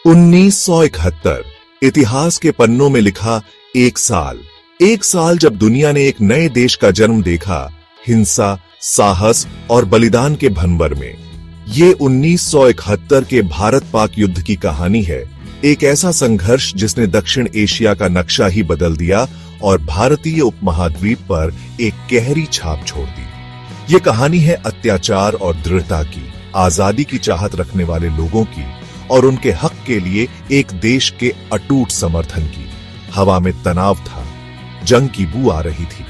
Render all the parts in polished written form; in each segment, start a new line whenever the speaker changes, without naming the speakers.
1971 इतिहास के पन्नों में लिखा एक साल जब दुनिया ने एक नए देश का जन्म देखा, हिंसा, साहस और बलिदान के भंवर में। ये 1971 के भारत पाक युद्ध की कहानी है, एक ऐसा संघर्ष जिसने दक्षिण एशिया का नक्शा ही बदल दिया और भारतीय उपमहाद्वीप पर एक गहरी छाप छोड़ दी। ये कहानी है अत्याचार और दृढ़ता की, आजादी की चाहत रखने वाले लोगों की और उनके हक के लिए एक देश के अटूट समर्थन की। हवा में तनाव था, जंग की बू आ रही थी।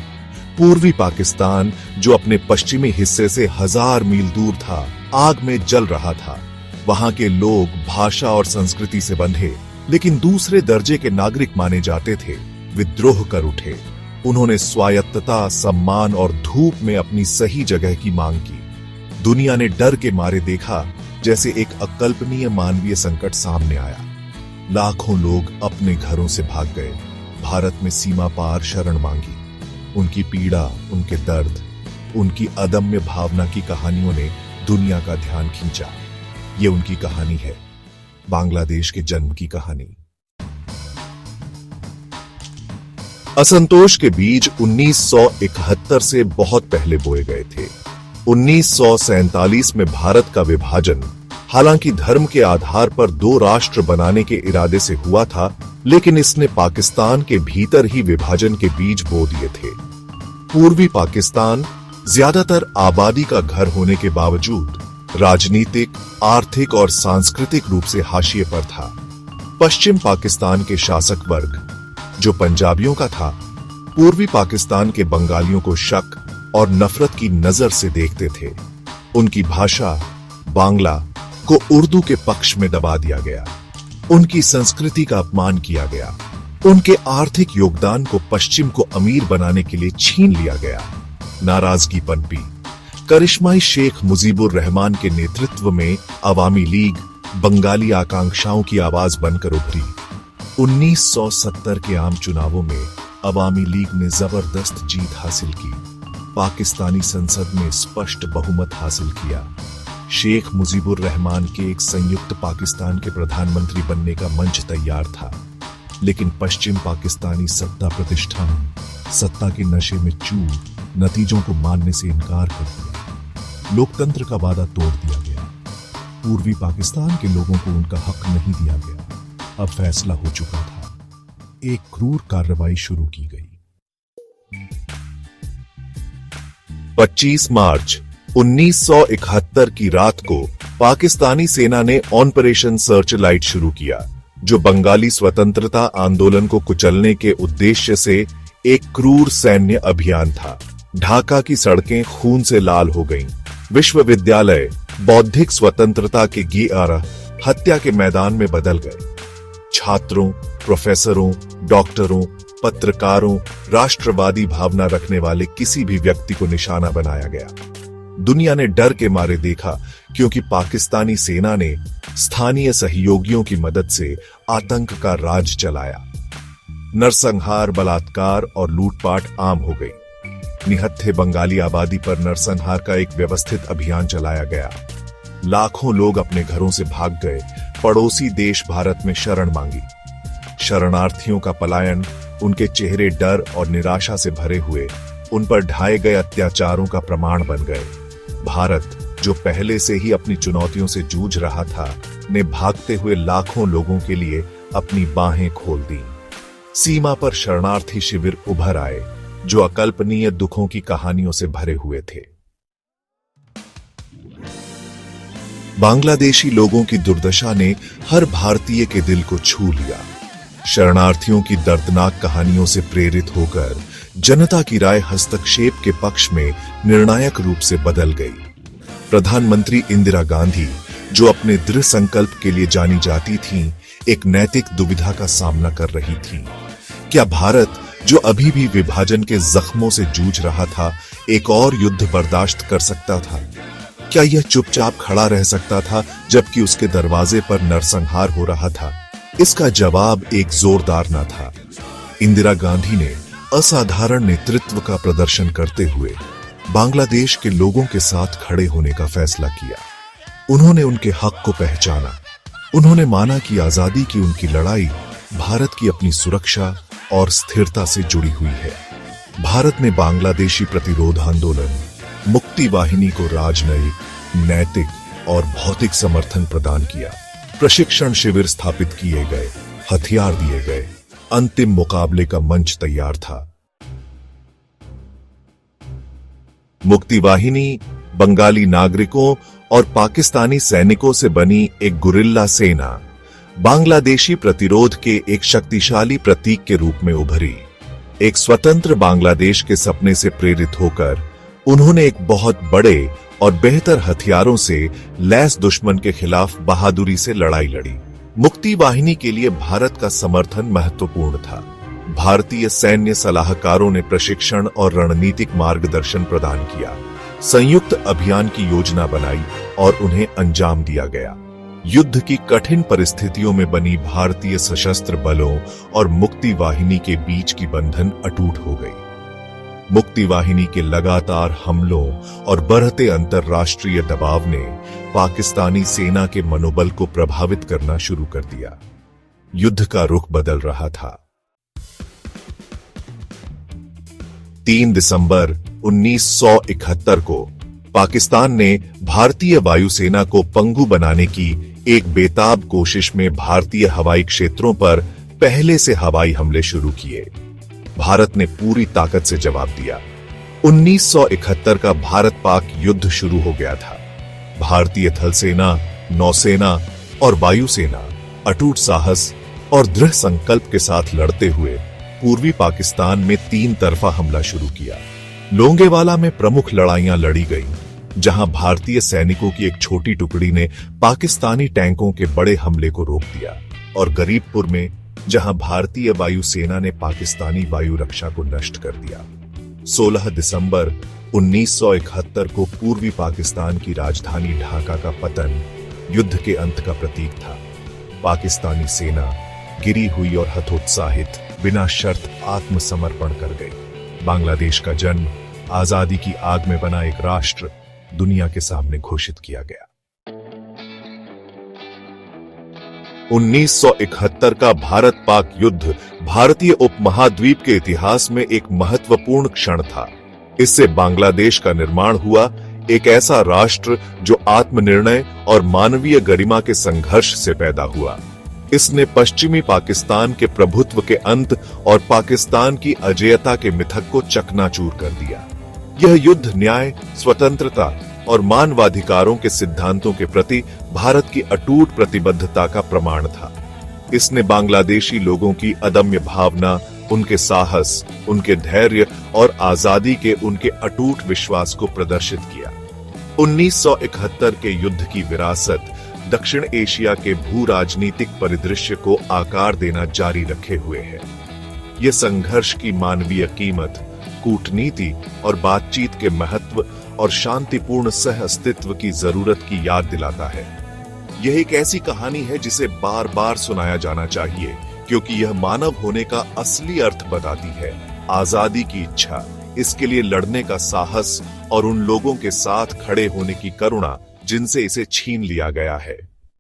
पूर्वी पाकिस्तान, जो अपने पश्चिमी हिस्से से 1000 मील दूर था, आग में जल रहा था। वहां के लोग भाषा और संस्कृति से बंधे, लेकिन दूसरे दर्जे के नागरिक माने जाते थे, विद्रोह कर उठे। उन्होंने स्वायत्तता, सम्मान और धूप में अपनी सही जगह की मांग की। दुनिया ने डर के मारे देखा जैसे एक अकल्पनीय मानवीय संकट सामने आया। लाखों लोग अपने घरों से भाग गए, भारत में सीमा पार शरण मांगी। उनकी पीड़ा, उनके दर्द, उनकी अदम्य भावना की कहानियों ने दुनिया का ध्यान खींचा। ये उनकी कहानी है, बांग्लादेश के जन्म की कहानी। असंतोष के बीज 1971 से बहुत पहले बोए गए थे। 1947 में भारत का विभाजन, हालांकि धर्म के आधार पर 2 राष्ट्र बनाने के इरादे से हुआ था, लेकिन इसने पाकिस्तान के भीतर ही विभाजन के बीज बो दिए थे। पूर्वी पाकिस्तान ज्यादातर आबादी का घर होने के बावजूद राजनीतिक, आर्थिक और सांस्कृतिक रूप से हाशिए पर था। पश्चिम पाकिस्तान के शासक वर्ग, जो पंजाबियों का था, पूर्वी पाकिस्तान के बंगालियों को शक और नफरत की नजर से देखते थे। उनकी भाषा बांग्ला को उर्दू के पक्ष में दबा दिया गया। उनकी संस्कृति का अपमान किया गया। उनके आर्थिक योगदान को पश्चिम को अमीर बनाने के लिए छीन लिया गया। नाराजगी पनपी। करिश्माई शेख मुजीबुर रहमान के नेतृत्व में अवामी लीग बंगाली आकांक्षाओं की आवाज बनकर उभरी। 1970 के आम चुनावों में अवामी लीग ने जबरदस्त जीत हासिल की। पाकिस्तानी संसद में स्पष्ट बहुमत हासिल किया। शेख मुजीबुर रहमान के एक संयुक्त पाकिस्तान के प्रधानमंत्री बनने का मंच तैयार था, लेकिन पश्चिम पाकिस्तानी सत्ता प्रतिष्ठान सत्ता के नशे में चूर नतीजों को मानने से इनकार कर दिया। लोकतंत्र का वादा तोड़ दिया गया। पूर्वी पाकिस्तान के लोगों को उनका हक नहीं दिया गया। अब फैसला हो चुका था। एक क्रूर कार्रवाई शुरू की गई। 25 मार्च 1971 की रात को पाकिस्तानी सेना ने ऑपरेशन सर्च लाइट शुरू किया, जो बंगाली स्वतंत्रता आंदोलन को कुचलने के उद्देश्य से एक क्रूर सैन्य अभियान था। ढाका की सड़कें खून से लाल हो गईं। विश्वविद्यालय बौद्धिक स्वतंत्रता के गियारा हत्या के मैदान में बदल गए। छात्रों, प्रोफेसरों, डॉक्टरों, पत्रकारों, राष्ट्रवादी भावना रखने वाले किसी भी व्यक्ति को निशाना बनाया गया। दुनिया ने डर के मारे देखा, क्योंकि पाकिस्तानी सेना ने स्थानीय सहयोगियों की मदद से आतंक का राज चलाया। नरसंहार, बलात्कार और लूटपाट आम हो गई। निहत्थे बंगाली आबादी पर नरसंहार का एक व्यवस्थित अभियान चलाया गया। लाखों लोग अपने घरों से भाग गए, पड़ोसी देश भारत में शरण मांगी। शरणार्थियों का पलायन उनके चेहरे डर और निराशा से भरे हुए उन पर ढाए गए अत्याचारों का प्रमाण बन गए। भारत, जो पहले से ही अपनी चुनौतियों से जूझ रहा था, ने भागते हुए लाखों लोगों के लिए अपनी बाहें खोल दी। सीमा पर शरणार्थी शिविर उभर आए, जो अकल्पनीय दुखों की कहानियों से भरे हुए थे। बांग्लादेशी लोगों की दुर्दशा ने हर भारतीय के दिल को छू लिया। शरणार्थियों की दर्दनाक कहानियों से प्रेरित होकर जनता की राय हस्तक्षेप के पक्ष में निर्णायक रूप से बदल गई। प्रधानमंत्री इंदिरा गांधी, जो अपने दृढ़ संकल्प के लिए जानी जाती थीं, एक नैतिक दुविधा का सामना कर रही थीं। क्या भारत, जो अभी भी विभाजन के जख्मों से जूझ रहा था, एक और युद्ध बर्दाश्त कर सकता था? क्या यह चुपचाप खड़ा रह सकता था जबकि उसके दरवाजे पर नरसंहार हो रहा था? इसका जवाब एक जोरदार न था। इंदिरा गांधी ने असाधारण नेतृत्व का प्रदर्शन करते हुए बांग्लादेश के लोगों के साथ खड़े होने का फैसला किया। उन्होंने उनके हक को पहचाना, उन्होंने माना कि आजादी की उनकी लड़ाई भारत की अपनी सुरक्षा और स्थिरता से जुड़ी हुई है। भारत ने बांग्लादेशी प्रतिरोध आंदोलन, मुक्ति वाहिनी को राजनयिक, नैतिक और भौतिक समर्थन प्रदान किया। प्रशिक्षण शिविर स्थापित किए गए, हथियार दिए गए, अंतिम मुकाबले का मंच तैयार था। मुक्ति वाहिनी बंगाली नागरिकों और पाकिस्तानी सैनिकों से बनी एक गुरिल्ला सेना बांग्लादेशी प्रतिरोध के एक शक्तिशाली प्रतीक के रूप में उभरी। एक स्वतंत्र बांग्लादेश के सपने से प्रेरित होकर उन्होंने एक बहुत बड़े और बेहतर हथियारों से लैस दुश्मन के खिलाफ बहादुरी से लड़ाई लड़ी। मुक्ति वाहिनी के लिए भारत का समर्थन महत्वपूर्ण था। भारतीय सैन्य सलाहकारों ने प्रशिक्षण और रणनीतिक मार्गदर्शन प्रदान किया। संयुक्त अभियान की योजना बनाई और उन्हें अंजाम दिया गया। युद्ध की कठिन परिस्थितियों में बनी भारतीय सशस्त्र बलों और मुक्ति वाहिनी के बीच की बंधन अटूट हो गई। मुक्ति वाहिनी के लगातार हमलों और बढ़ते अंतर्राष्ट्रीय दबाव ने पाकिस्तानी सेना के मनोबल को प्रभावित करना शुरू कर दिया। युद्ध का रुख बदल रहा था। 3 दिसंबर 1971 को पाकिस्तान ने भारतीय वायुसेना को पंगु बनाने की एक बेताब कोशिश में भारतीय हवाई क्षेत्रों पर पहले से हवाई हमले शुरू किए। भारत ने पूरी ताकत से जवाब दिया। 1971 का भारत पाक युद्ध शुरू हो गया था। भारतीय थल सेना, नौसेना और वायुसेना अटूट साहस और दृढ़ संकल्प के साथ लड़ते हुए पूर्वी पाकिस्तान में 3 तरफा हमला शुरू किया। लोंगेवाला में प्रमुख लड़ाइयां लड़ी गईं, जहां भारतीय सैनिकों की एक छोटी टुकड़ी ने पाकिस्तानी टैंकों के बड़े हमले को रोक दिया, और गरीबपुर में जहां भारतीय वायुसेना ने पाकिस्तानी वायु रक्षा को नष्ट कर दिया। 16 दिसंबर 1971 को पूर्वी पाकिस्तान की राजधानी ढाका का पतन युद्ध के अंत का प्रतीक था। पाकिस्तानी सेना गिरी हुई और हतोत्साहित बिना शर्त आत्मसमर्पण कर गई। बांग्लादेश का जन्म आजादी की आग में बना एक राष्ट्र दुनिया के सामने घोषित किया गया। 1971 का भारत पाक युद्ध भारतीय उपमहाद्वीप के इतिहास में एक महत्वपूर्ण क्षण था। इससे बांग्लादेश का निर्माण हुआ, एक ऐसा राष्ट्र जो आत्मनिर्णय और मानवीय गरिमा के संघर्ष से पैदा हुआ। इसने पश्चिमी पाकिस्तान के प्रभुत्व के अंत और पाकिस्तान की अजेयता के मिथक को चकनाचूर कर दिया। यह युद्ध न्याय, स्वतंत्रता और मानवाधिकारों के सिद्धांतों के प्रति भारत की अटूट प्रतिबद्धता का प्रमाण था। इसने बांग्लादेशी लोगों की अदम्य भावना, उनके साहस, उनके धैर्य और आजादी के उनके अटूट विश्वास को प्रदर्शित किया। 1971 के युद्ध की विरासत दक्षिण एशिया के भू राजनीतिक परिदृश्य को आकार देना जारी रखे हुए है। यह संघर्ष की मानवीय कीमत, कूटनीति और बातचीत के महत्व और शांतिपूर्ण सह अस्तित्व की जरूरत की याद दिलाता है। यह एक ऐसी कहानी है जिसे बार बार सुनाया जाना चाहिए, क्योंकि यह मानव होने का असली अर्थ बताती है। आजादी की इच्छा, इसके लिए लड़ने का साहस और उन लोगों के साथ खड़े होने की करुणा जिनसे इसे छीन लिया गया है।